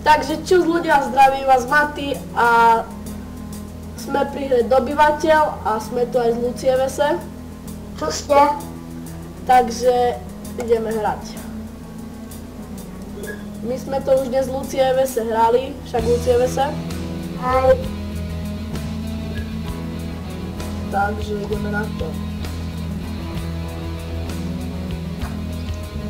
Takže čus ľudia, zdraví vás Maty a sme pri hre Dobyvateľ a sme tu aj z Lucievese. Čuste. Takže ideme hrať. My sme to už dnes v Lucievese hrali, však v Lucievese. Hej. Takže ideme na to.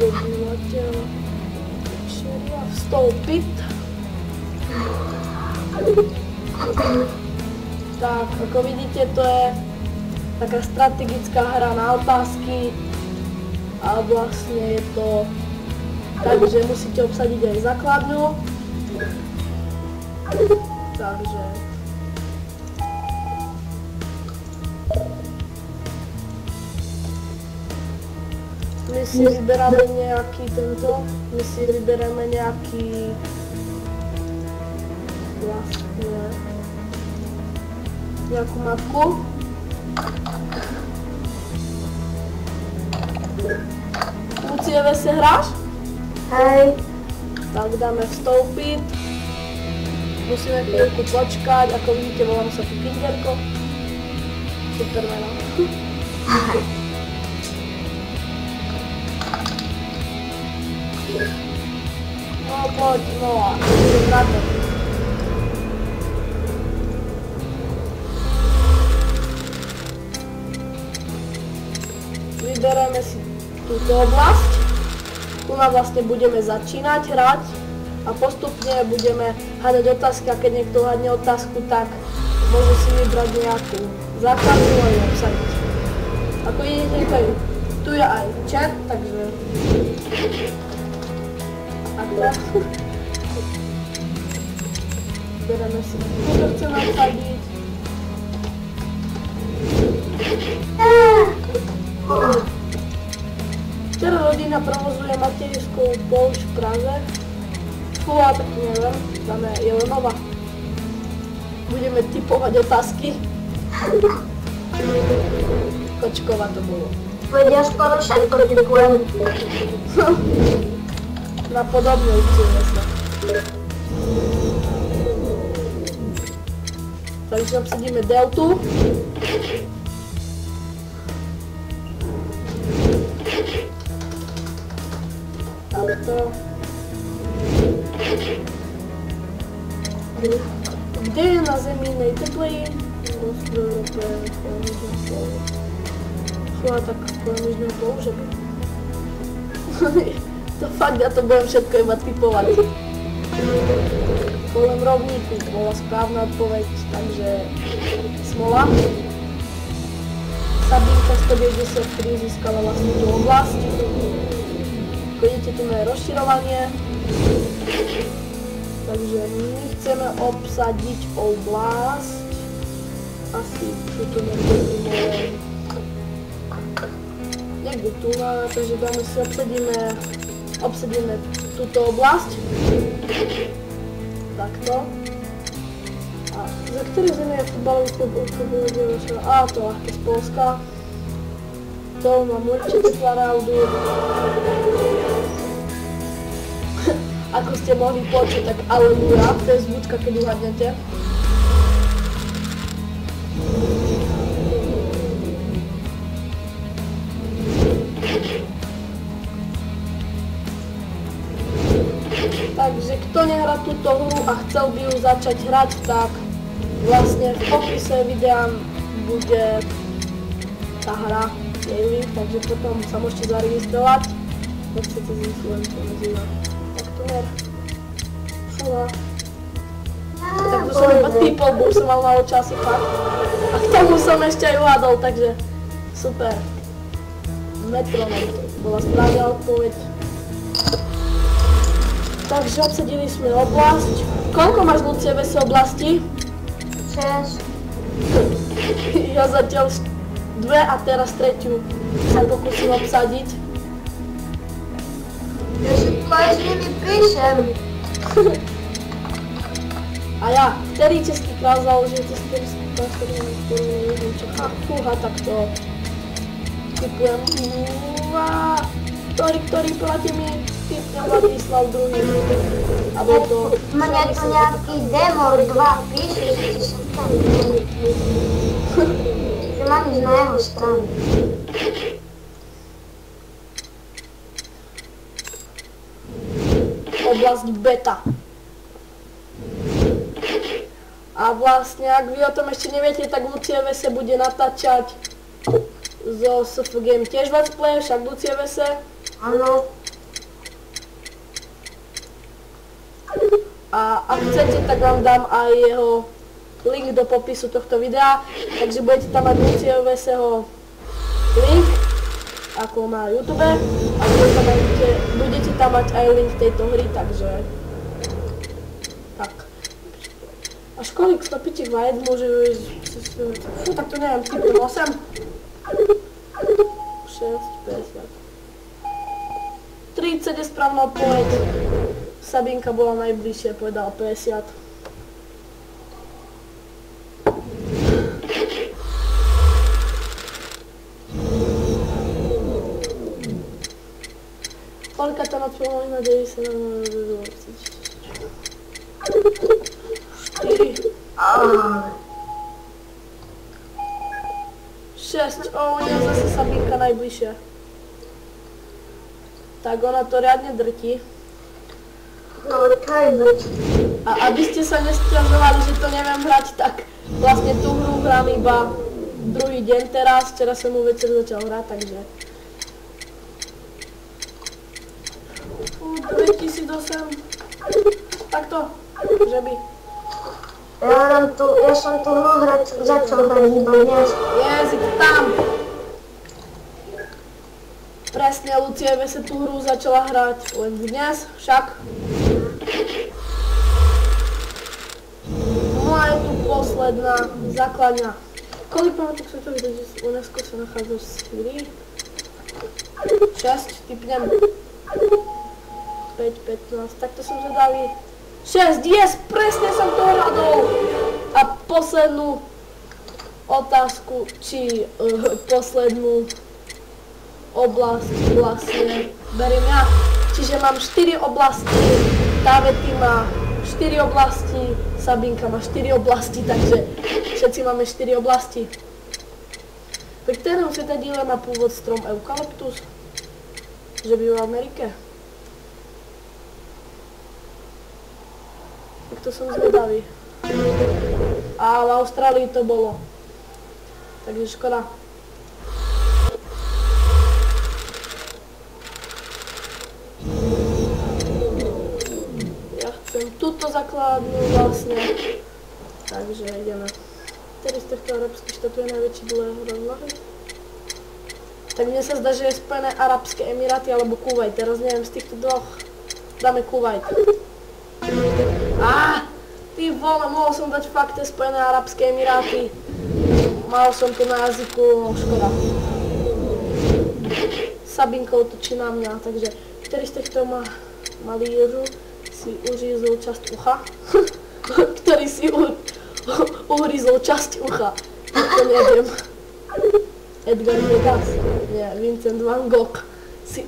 Dobyvateľ. Vstúpiť. Tak, ako vidíte, to je taká strategická hra na otázky a vlastne je to tak, že musíte obsadiť aj základňu. Takže my si vyberáme nejaký vlastne nejakú mapku. Lucievese hráš? Hej. Tak dáme vstúpiť. Musíme chvíľku počkať, ako vidíte, volám sa tu Kinderko. Super meno. No poď, no a idem na to. Vybereme si túto oblasť. Tu nám vlastne budeme začínať hrať a postupne budeme hádať otázky a keď niekto hádne otázku, tak môže si vybrať nejakú základnú a ju obsadiť. Ako vidíte, tu je aj chat, takže takto. Bereme si, čo chceme obsadiť. Včera rodina provozuje materijskú pouč v Praze. Fúha, tak neviem, dáme Jelenova. Budeme typovať otázky. Kočkova to bolo. Vedia skoro všetko typujem. Na podobne Lucievese. Takže obsadíme deltu. Takto. Kde je na Zemi najtepleji? V Európe, Fúha, tak poviem už nepoužiť. To fakt, ja to budem všetko iba typovať. Kolem rovníku bola správna odpoveď, takže smola. Sabinka 193 získala vlastne tú oblasť. Ako vidíte, tu je rozširovanie. Takže my chceme obsadiť oblasť. Asi tu niekde tu máme, takže dáme si obsadíme túto oblasť. Takto. A za ktoré zemie je futbalový klub? Á, to ľahké z Polska. To mám určite pravdu. Ako ste mohli počuť, tak aleluja, to je zvučka, keď uhadnete. Takže kto nehrá túto hru a chcel by ju začať hrať, tak vlastne v popise videa bude tá hra, jej link, takže potom sa môžete zaregistrovať. To chcete z influencu nazýva. Tak to her. Fúha. Tak to som iba typol, bo už som mal malo času fakt. A k tomu som ešte aj uhádol, takže super. Metronom, to bola správna odpoveď. Takže obsadili sme oblasť. Koľko máš v Lucievese oblasti? 6. Ja zatiaľ 2 a teraz 3 sa pokúsim obsadiť. Ja si tu aj s nimi píšem. A ja, ktorý český král založil český král, ktorý neviem čo. Fúha, tak to typujem. Ktorý, poradte mi. typnem Vladislav druhý. A bol to... Mne tu nejaký Demor 2 píše, že som tam. Že mám ísť na jeho stranu. Oblasť beta. A vlastne, ak vy o tom ešte neviete, tak LuciaVS bude natáčať zo SF Game tiež let's play, však LuciaVS. Áno. A ak chcete, tak vám dám aj jeho link do popisu tohto videa, takže budete tam mať LuciaVSho link, ako má YouTube, a budete tam mať aj link tejto hry, takže tak. Až kolik stopiček vajec môže ísť? Fú, tak to neviem, typujem 8? 6, 50. 30 je správna odpoveď. Sabinka bola najbližšie, povedala 50. Koľka to noc pomôže na 90? 4. 6. Nie, zase Sabinka najbližšie. Tak ona to riadne drtí. No, kaj veď. A aby ste sa nesťažovali, že to neviem hrať, tak vlastne tú hru hrám iba druhý deň teraz. Včera som mu večer začal hrať, takže... 2008. Takto, že by. Ja som tú hru začal hrať iba dnes. Jezik tam. Presne, LuciaVS tú hru začala hrať len dnes, však. No a je tu posledná základňa. Koľko pamätok svetových že UNESCO sa nachádza v Syrii? 6, typnem. 5, 15, takto som zvedavý. 6, yes, presne som to hľadol. A poslednú otázku, či poslednú oblasť vlastne beriem ja. Čiže mám 4 oblasti, Tavety má 4 oblasti, Sabinka má 4 oblasti, takže všetci máme 4 oblasti. Pri ktorom svetadíle má pôvod strom eukalyptus? Že by v Amerike? Tak to som zvedavý. A v Austrálii to bolo. Takže škoda. Ja chcem túto základnú vlastne. Takže ideme. Ktorý z týchto arabských štátov je najväčší dle rozlohy? Tak mne sa zdá, že je Spojené arabské emiráty alebo Kuvajt. Teraz neviem, z týchto dvoch dáme Kuvajt. Ty vole, mohol som dať fakt tie Spojené arabské emiráty. Mal som to na jazyku, no škoda. Sabinka útočí na mňa, takže ktorý z týchto malíru si uřízol časť ucha? Ktorý si uhryzol časť ucha? To neviem. Edgar Degas, nie, Vincent van Gogh si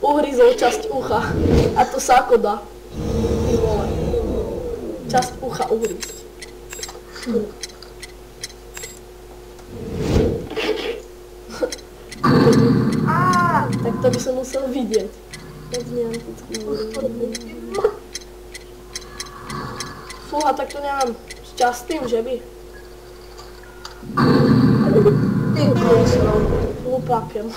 uhryzol časť ucha. A to sa ako dá? Ty vole. Časť ucha uhryzť. Tak to by som musel vidieť. Fúha, tak to neviem. S častým, že by? Ty koľko. Hlupákem.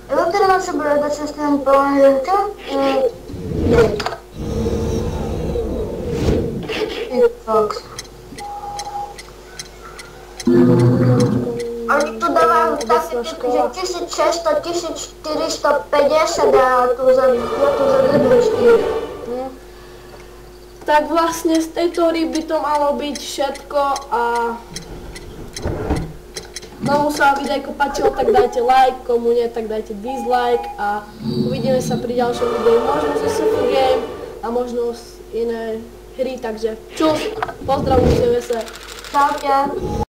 Evo teda mám sa bude dať častým polenžete? Nie. Oni tu dávajú také typy, že 1600, 1450 a tu za 4. Tak vlastne z tejto hry by to malo byť všetko a komu sa videjko páčilo, tak dajte like, komu nie, tak dajte dislike a uvidíme sa pri ďalšom videu, možno z SF Game a možno z inej hry, takže čus, pozdravujte sa. Čaute.